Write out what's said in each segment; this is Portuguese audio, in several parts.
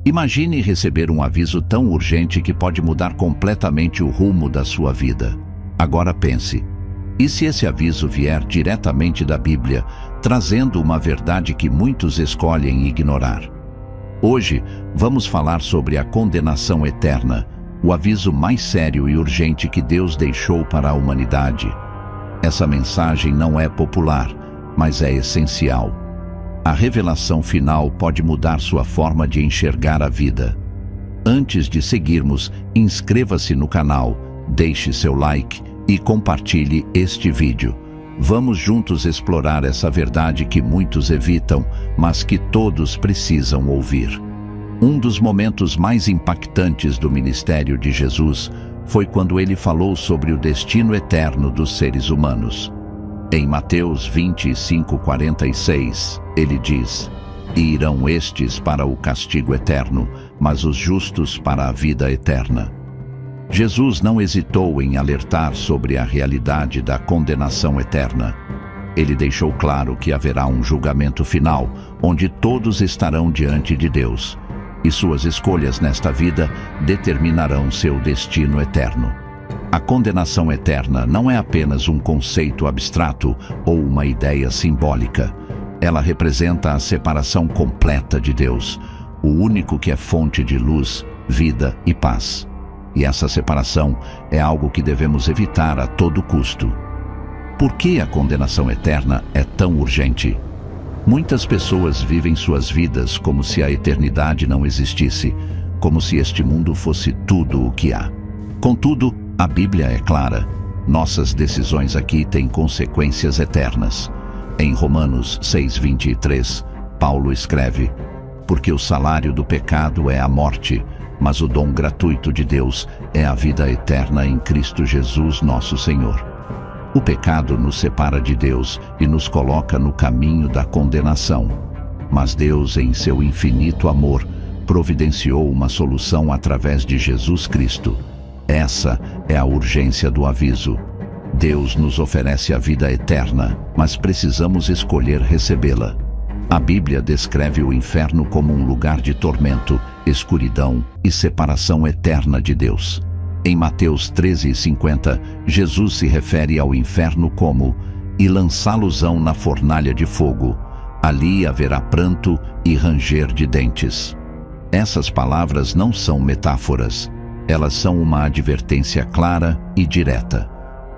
Imagine receber um aviso tão urgente que pode mudar completamente o rumo da sua vida. Agora pense, e se esse aviso vier diretamente da Bíblia, trazendo uma verdade que muitos escolhem ignorar? Hoje, vamos falar sobre a condenação eterna, o aviso mais sério e urgente que Deus deixou para a humanidade. Essa mensagem não é popular, mas é essencial. A revelação final pode mudar sua forma de enxergar a vida. Antes de seguirmos, inscreva-se no canal, deixe seu like e compartilhe este vídeo. Vamos juntos explorar essa verdade que muitos evitam, mas que todos precisam ouvir. Um dos momentos mais impactantes do ministério de Jesus foi quando ele falou sobre o destino eterno dos seres humanos. Em Mateus 25:46, ele diz: "E irão estes para o castigo eterno, mas os justos para a vida eterna." Jesus não hesitou em alertar sobre a realidade da condenação eterna. Ele deixou claro que haverá um julgamento final, onde todos estarão diante de Deus, e suas escolhas nesta vida determinarão seu destino eterno. A condenação eterna não é apenas um conceito abstrato ou uma ideia simbólica. Ela representa a separação completa de Deus, o único que é fonte de luz, vida e paz. E essa separação é algo que devemos evitar a todo custo. Por que a condenação eterna é tão urgente? Muitas pessoas vivem suas vidas como se a eternidade não existisse, como se este mundo fosse tudo o que há. Contudo, a Bíblia é clara. Nossas decisões aqui têm consequências eternas. Em Romanos 6:23, Paulo escreve: "Porque o salário do pecado é a morte, mas o dom gratuito de Deus é a vida eterna em Cristo Jesus nosso Senhor." O pecado nos separa de Deus e nos coloca no caminho da condenação. Mas Deus, em seu infinito amor, providenciou uma solução através de Jesus Cristo. Essa é a urgência do aviso. Deus nos oferece a vida eterna, mas precisamos escolher recebê-la. A Bíblia descreve o inferno como um lugar de tormento, escuridão e separação eterna de Deus. Em Mateus 13:50, Jesus se refere ao inferno como: "E lançá-los-ão na fornalha de fogo. Ali haverá pranto e ranger de dentes." Essas palavras não são metáforas. Elas são uma advertência clara e direta.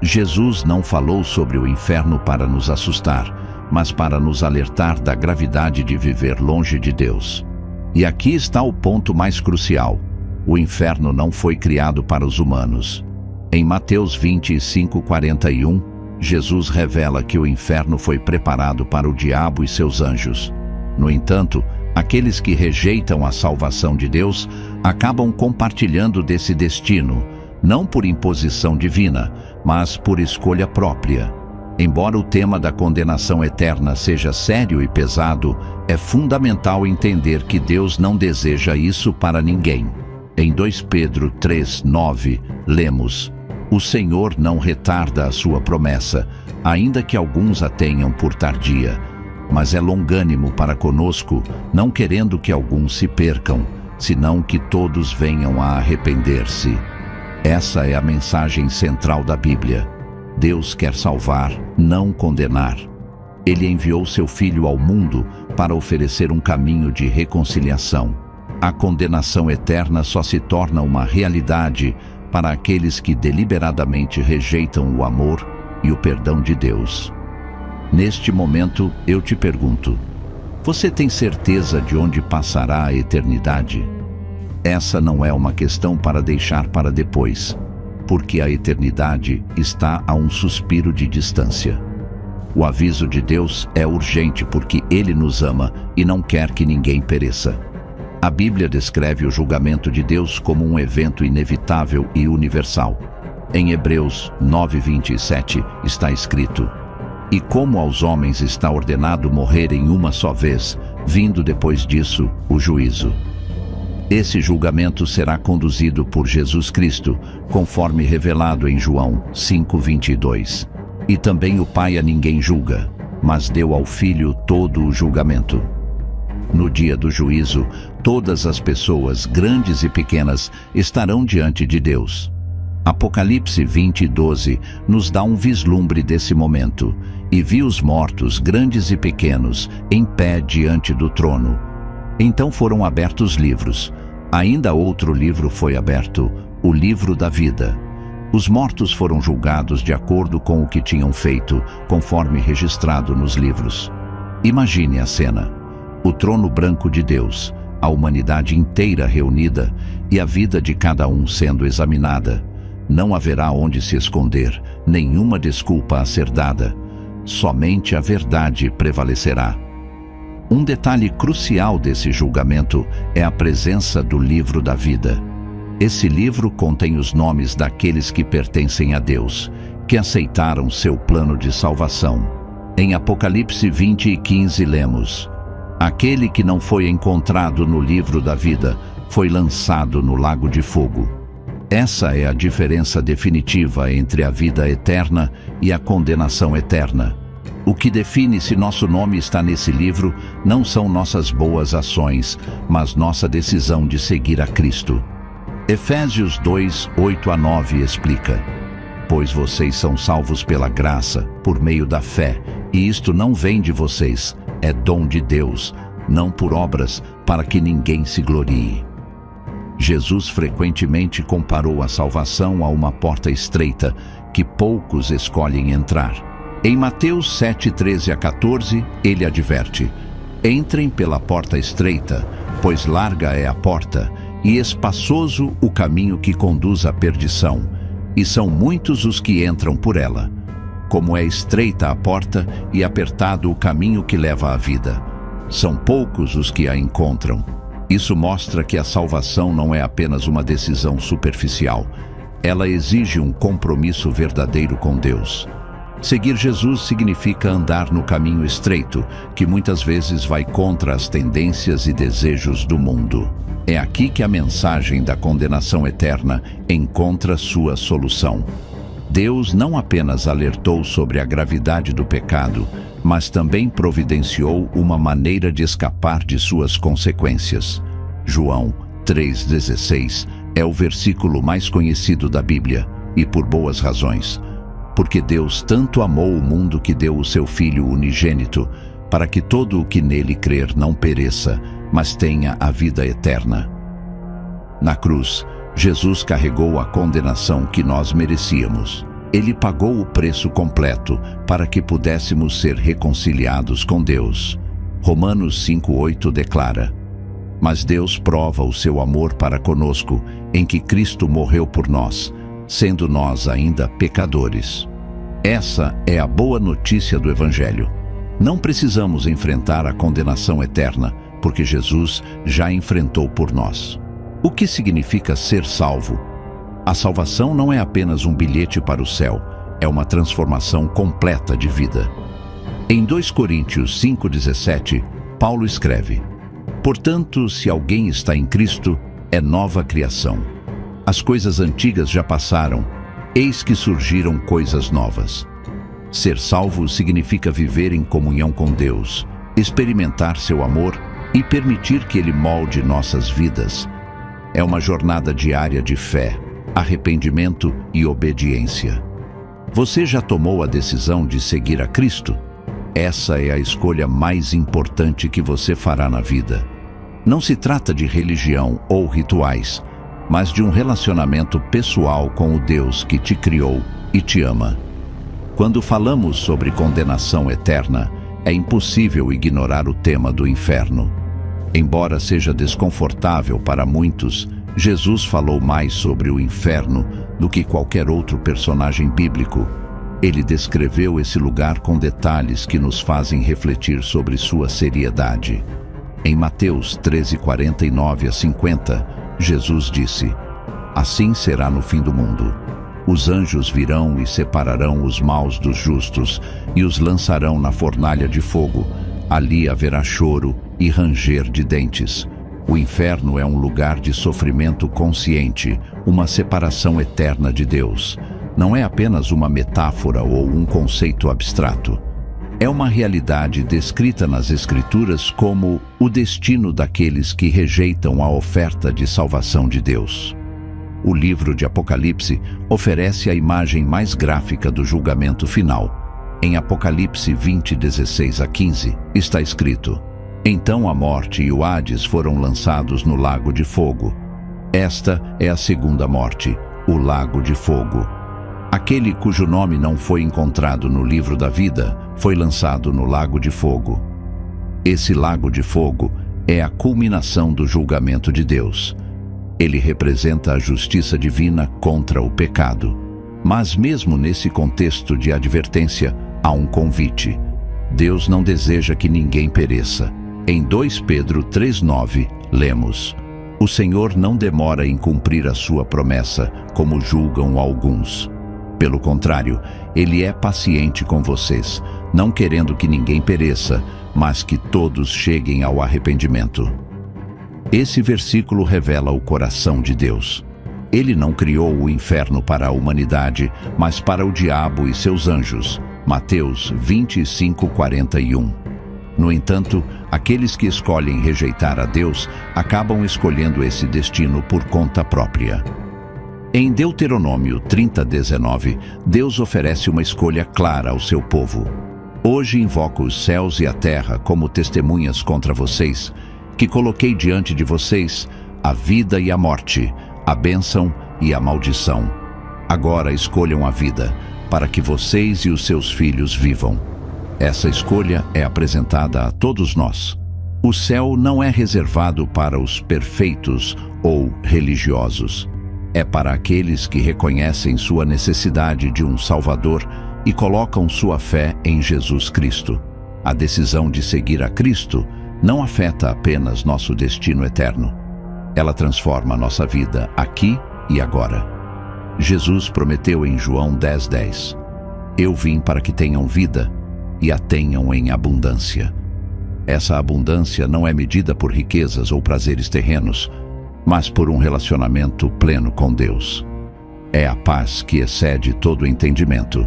Jesus não falou sobre o inferno para nos assustar, mas para nos alertar da gravidade de viver longe de Deus. E aqui está o ponto mais crucial. O inferno não foi criado para os humanos. Em Mateus 25:41, Jesus revela que o inferno foi preparado para o diabo e seus anjos. No entanto, aqueles que rejeitam a salvação de Deus acabam compartilhando desse destino, não por imposição divina, mas por escolha própria. Embora o tema da condenação eterna seja sério e pesado, é fundamental entender que Deus não deseja isso para ninguém. Em 2 Pedro 3:9, lemos: "O Senhor não retarda a sua promessa, ainda que alguns a tenham por tardia, mas é longânimo para conosco, não querendo que alguns se percam, senão que todos venham a arrepender-se." Essa é a mensagem central da Bíblia. Deus quer salvar, não condenar. Ele enviou seu Filho ao mundo para oferecer um caminho de reconciliação. A condenação eterna só se torna uma realidade para aqueles que deliberadamente rejeitam o amor e o perdão de Deus. Neste momento, eu te pergunto: você tem certeza de onde passará a eternidade? Essa não é uma questão para deixar para depois, porque a eternidade está a um suspiro de distância. O aviso de Deus é urgente porque Ele nos ama e não quer que ninguém pereça. A Bíblia descreve o julgamento de Deus como um evento inevitável e universal. Em Hebreus 9:27 está escrito: "E como aos homens está ordenado morrerem uma só vez, vindo depois disso o juízo." Esse julgamento será conduzido por Jesus Cristo, conforme revelado em João 5:22. "E também o Pai a ninguém julga, mas deu ao Filho todo o julgamento." No dia do juízo, todas as pessoas, grandes e pequenas, estarão diante de Deus. Apocalipse 20:12 nos dá um vislumbre desse momento. E vi os mortos, grandes e pequenos, em pé diante do trono. Então foram abertos livros. Ainda outro livro foi aberto, o livro da vida. Os mortos foram julgados de acordo com o que tinham feito, conforme registrado nos livros. Imagine a cena: o trono branco de Deus, a humanidade inteira reunida e a vida de cada um sendo examinada. Não haverá onde se esconder, nenhuma desculpa a ser dada. Somente a verdade prevalecerá. Um detalhe crucial desse julgamento é a presença do livro da vida. Esse livro contém os nomes daqueles que pertencem a Deus, que aceitaram seu plano de salvação. Em Apocalipse 20:15 lemos: aquele que não foi encontrado no livro da vida foi lançado no lago de fogo. Essa é a diferença definitiva entre a vida eterna e a condenação eterna. O que define se nosso nome está nesse livro não são nossas boas ações, mas nossa decisão de seguir a Cristo. Efésios 2:8-9 explica: pois vocês são salvos pela graça, por meio da fé, e isto não vem de vocês, é dom de Deus, não por obras, para que ninguém se glorie. Jesus frequentemente comparou a salvação a uma porta estreita, que poucos escolhem entrar. Em Mateus 7:13-14, ele adverte: entrem pela porta estreita, pois larga é a porta, e espaçoso o caminho que conduz à perdição, e são muitos os que entram por ela. Como é estreita a porta e apertado o caminho que leva à vida, são poucos os que a encontram. Isso mostra que a salvação não é apenas uma decisão superficial. Ela exige um compromisso verdadeiro com Deus. Seguir Jesus significa andar no caminho estreito, que muitas vezes vai contra as tendências e desejos do mundo. É aqui que a mensagem da condenação eterna encontra sua solução. Deus não apenas alertou sobre a gravidade do pecado, mas também providenciou uma maneira de escapar de suas consequências. João 3,16 é o versículo mais conhecido da Bíblia, e por boas razões. Porque Deus tanto amou o mundo que deu o seu Filho unigênito, para que todo o que nele crer não pereça, mas tenha a vida eterna. Na cruz, Jesus carregou a condenação que nós merecíamos. Ele pagou o preço completo para que pudéssemos ser reconciliados com Deus. Romanos 5:8 declara: mas Deus prova o seu amor para conosco, em que Cristo morreu por nós, sendo nós ainda pecadores. Essa é a boa notícia do Evangelho. Não precisamos enfrentar a condenação eterna, porque Jesus já enfrentou por nós. O que significa ser salvo? A salvação não é apenas um bilhete para o céu, é uma transformação completa de vida. Em 2 Coríntios 5,17, Paulo escreve: portanto, se alguém está em Cristo, é nova criação. As coisas antigas já passaram, eis que surgiram coisas novas. Ser salvo significa viver em comunhão com Deus, experimentar seu amor e permitir que Ele molde nossas vidas. É uma jornada diária de fé, arrependimento e obediência. Você já tomou a decisão de seguir a Cristo? Essa é a escolha mais importante que você fará na vida. Não se trata de religião ou rituais, mas de um relacionamento pessoal com o Deus que te criou e te ama. Quando falamos sobre condenação eterna, é impossível ignorar o tema do inferno. Embora seja desconfortável para muitos, Jesus falou mais sobre o inferno do que qualquer outro personagem bíblico. Ele descreveu esse lugar com detalhes que nos fazem refletir sobre sua seriedade. Em Mateus 13:49-50, Jesus disse: assim será no fim do mundo. Os anjos virão e separarão os maus dos justos e os lançarão na fornalha de fogo. Ali haverá choro e ranger de dentes. O inferno é um lugar de sofrimento consciente, uma separação eterna de Deus. Não é apenas uma metáfora ou um conceito abstrato. É uma realidade descrita nas Escrituras como o destino daqueles que rejeitam a oferta de salvação de Deus. O livro de Apocalipse oferece a imagem mais gráfica do julgamento final. Em Apocalipse 20, 16 a 15, está escrito: Então a morte e o Hades foram lançados no lago de fogo. Esta é a segunda morte, o lago de fogo. Aquele cujo nome não foi encontrado no livro da vida foi lançado no lago de fogo. Esse lago de fogo é a culminação do julgamento de Deus. Ele representa a justiça divina contra o pecado. Mas mesmo nesse contexto de advertência, há um convite. Deus não deseja que ninguém pereça. Em 2 Pedro 3,9, lemos: O Senhor não demora em cumprir a sua promessa, como julgam alguns. Pelo contrário, Ele é paciente com vocês, não querendo que ninguém pereça, mas que todos cheguem ao arrependimento. Esse versículo revela o coração de Deus. Ele não criou o inferno para a humanidade, mas para o diabo e seus anjos. Mateus 25:41. No entanto, aqueles que escolhem rejeitar a Deus acabam escolhendo esse destino por conta própria. Em Deuteronômio 30:19, Deus oferece uma escolha clara ao seu povo. Hoje invoco os céus e a terra como testemunhas contra vocês, que coloquei diante de vocês a vida e a morte, a bênção e a maldição. Agora escolham a vida, para que vocês e os seus filhos vivam. Essa escolha é apresentada a todos nós. O céu não é reservado para os perfeitos ou religiosos. É para aqueles que reconhecem sua necessidade de um Salvador e colocam sua fé em Jesus Cristo. A decisão de seguir a Cristo não afeta apenas nosso destino eterno. Ela transforma nossa vida aqui e agora. Jesus prometeu em João 10:10: Eu vim para que tenham vida e a tenham em abundância. Essa abundância não é medida por riquezas ou prazeres terrenos, mas por um relacionamento pleno com Deus. É a paz que excede todo o entendimento,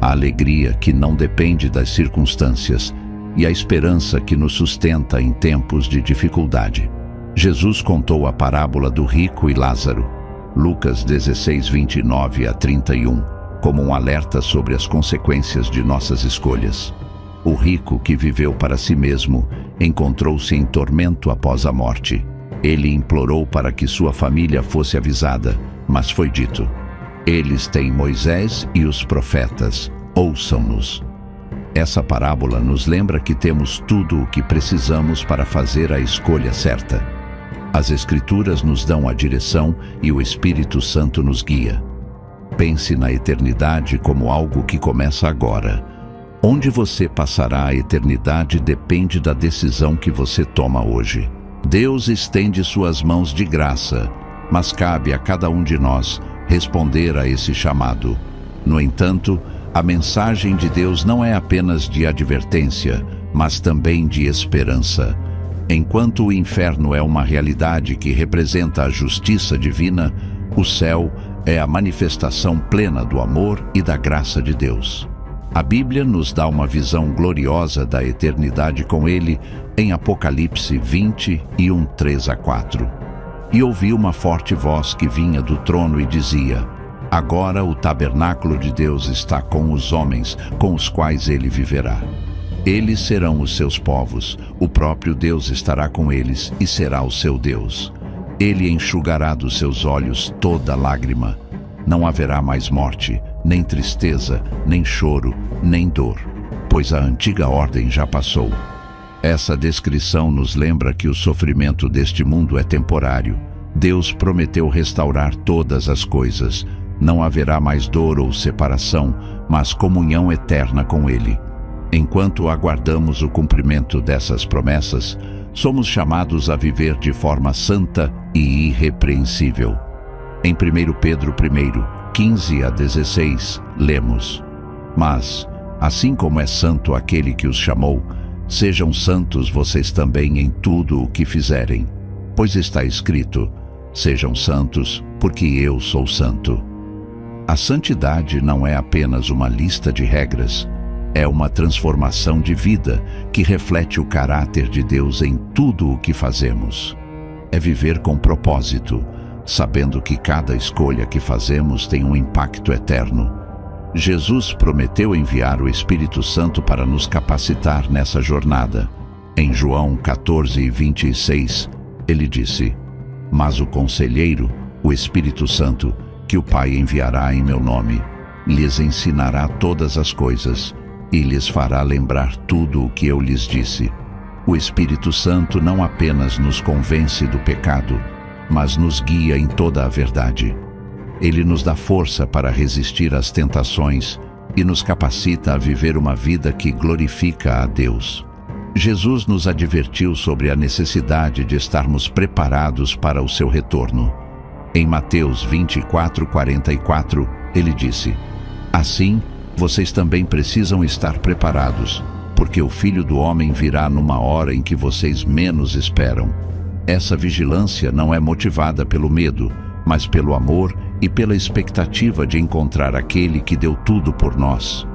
a alegria que não depende das circunstâncias e a esperança que nos sustenta em tempos de dificuldade. Jesus contou a parábola do rico e Lázaro, Lucas 16:29 a 31, como um alerta sobre as consequências de nossas escolhas. O rico que viveu para si mesmo encontrou-se em tormento após a morte. Ele implorou para que sua família fosse avisada, mas foi dito: Eles têm Moisés e os profetas, ouçam-nos. Essa parábola nos lembra que temos tudo o que precisamos para fazer a escolha certa. As Escrituras nos dão a direção e o Espírito Santo nos guia. Pense na eternidade como algo que começa agora. Onde você passará a eternidade depende da decisão que você toma hoje. Deus estende suas mãos de graça, mas cabe a cada um de nós responder a esse chamado. No entanto, a mensagem de Deus não é apenas de advertência, mas também de esperança. Enquanto o inferno é uma realidade que representa a justiça divina, o céu é a manifestação plena do amor e da graça de Deus. A Bíblia nos dá uma visão gloriosa da eternidade com Ele em Apocalipse 20, 3 a 4. E ouvi uma forte voz que vinha do trono e dizia: Agora o tabernáculo de Deus está com os homens, com os quais Ele viverá. Eles serão os seus povos, o próprio Deus estará com eles e será o seu Deus. Ele enxugará dos seus olhos toda lágrima. Não haverá mais morte, nem tristeza, nem choro, nem dor, pois a antiga ordem já passou. Essa descrição nos lembra que o sofrimento deste mundo é temporário. Deus prometeu restaurar todas as coisas. Não haverá mais dor ou separação, mas comunhão eterna com Ele. Enquanto aguardamos o cumprimento dessas promessas, somos chamados a viver de forma santa e irrepreensível. Em 1 Pedro 1, 15 a 16, lemos: Mas, assim como é santo aquele que os chamou, sejam santos vocês também em tudo o que fizerem. Pois está escrito: Sejam santos, porque eu sou santo. A santidade não é apenas uma lista de regras, É uma transformação de vida que reflete o caráter de Deus em tudo o que fazemos. É viver com propósito, sabendo que cada escolha que fazemos tem um impacto eterno. Jesus prometeu enviar o Espírito Santo para nos capacitar nessa jornada. Em João 14:26, ele disse: "Mas o Conselheiro, o Espírito Santo, que o Pai enviará em meu nome, lhes ensinará todas as coisas e lhes fará lembrar tudo o que eu lhes disse." O Espírito Santo não apenas nos convence do pecado, mas nos guia em toda a verdade. Ele nos dá força para resistir às tentações e nos capacita a viver uma vida que glorifica a Deus. Jesus nos advertiu sobre a necessidade de estarmos preparados para o seu retorno. Em Mateus 24:44, ele disse: "Assim, vocês também precisam estar preparados, porque o Filho do Homem virá numa hora em que vocês menos esperam." Essa vigilância não é motivada pelo medo, mas pelo amor e pela expectativa de encontrar aquele que deu tudo por nós.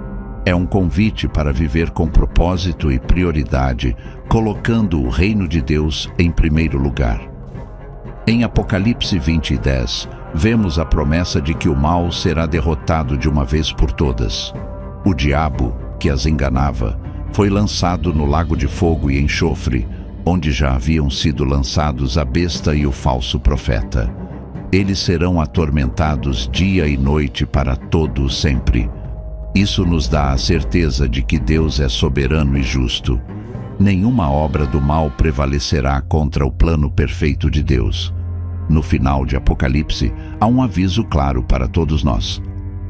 É um convite para viver com propósito e prioridade, colocando o reino de Deus em primeiro lugar. Em Apocalipse 20:10, vemos a promessa de que o mal será derrotado de uma vez por todas. O diabo, que as enganava, foi lançado no lago de fogo e enxofre, onde já haviam sido lançados a besta e o falso profeta. Eles serão atormentados dia e noite para todo o sempre. Isso nos dá a certeza de que Deus é soberano e justo. Nenhuma obra do mal prevalecerá contra o plano perfeito de Deus. No final de Apocalipse, há um aviso claro para todos nós.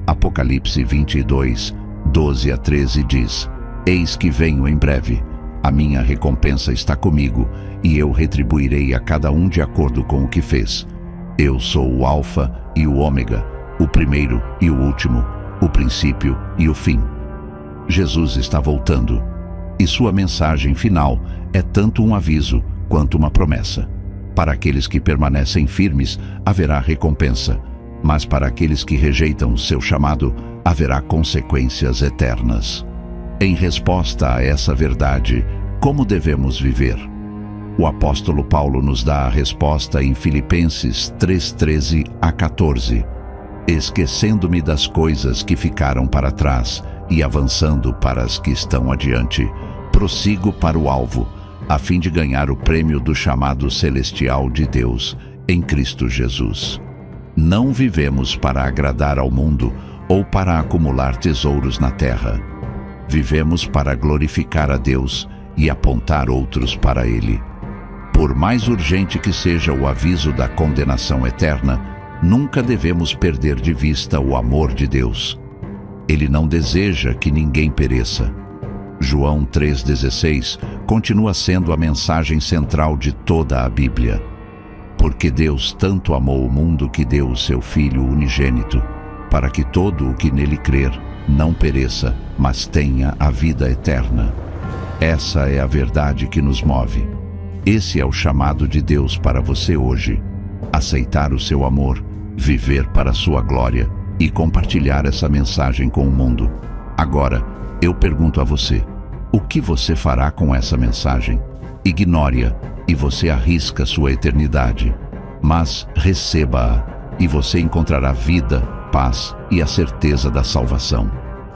Apocalipse 22:12-13 diz: "Eis que venho em breve. A minha recompensa está comigo, e eu retribuirei a cada um de acordo com o que fez. Eu sou o Alfa e o Ômega, o primeiro e o último, o princípio e o fim." Jesus está voltando, e sua mensagem final é tanto um aviso quanto uma promessa. Para aqueles que permanecem firmes, haverá recompensa, mas para aqueles que rejeitam seu chamado, haverá consequências eternas. Em resposta a essa verdade, como devemos viver? O apóstolo Paulo nos dá a resposta em Filipenses 3:13-14. "Esquecendo-me das coisas que ficaram para trás e avançando para as que estão adiante, prossigo para o alvo, a fim de ganhar o prêmio do chamado celestial de Deus em Cristo Jesus." Não vivemos para agradar ao mundo ou para acumular tesouros na terra. Vivemos para glorificar a Deus e apontar outros para Ele. Por mais urgente que seja o aviso da condenação eterna, nunca devemos perder de vista o amor de Deus. Ele não deseja que ninguém pereça. João 3,16 continua sendo a mensagem central de toda a Bíblia. Porque Deus tanto amou o mundo que deu o seu Filho unigênito, para que todo o que nele crer não pereça, mas tenha a vida eterna. Essa é a verdade que nos move. Esse é o chamado de Deus para você hoje: aceitar o seu amor, viver para a sua glória e compartilhar essa mensagem com o mundo. Agora, eu pergunto a você: o que você fará com essa mensagem? Ignore-a e você arrisca sua eternidade. Mas receba-a e você encontrará vida, paz e a certeza da salvação.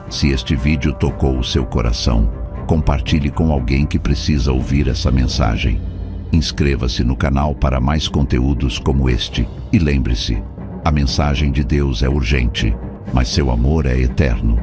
Se este vídeo tocou o seu coração, compartilhe com alguém que precisa ouvir essa mensagem. Inscreva-se no canal para mais conteúdos como este e lembre-se, a mensagem de Deus é urgente, mas seu amor é eterno.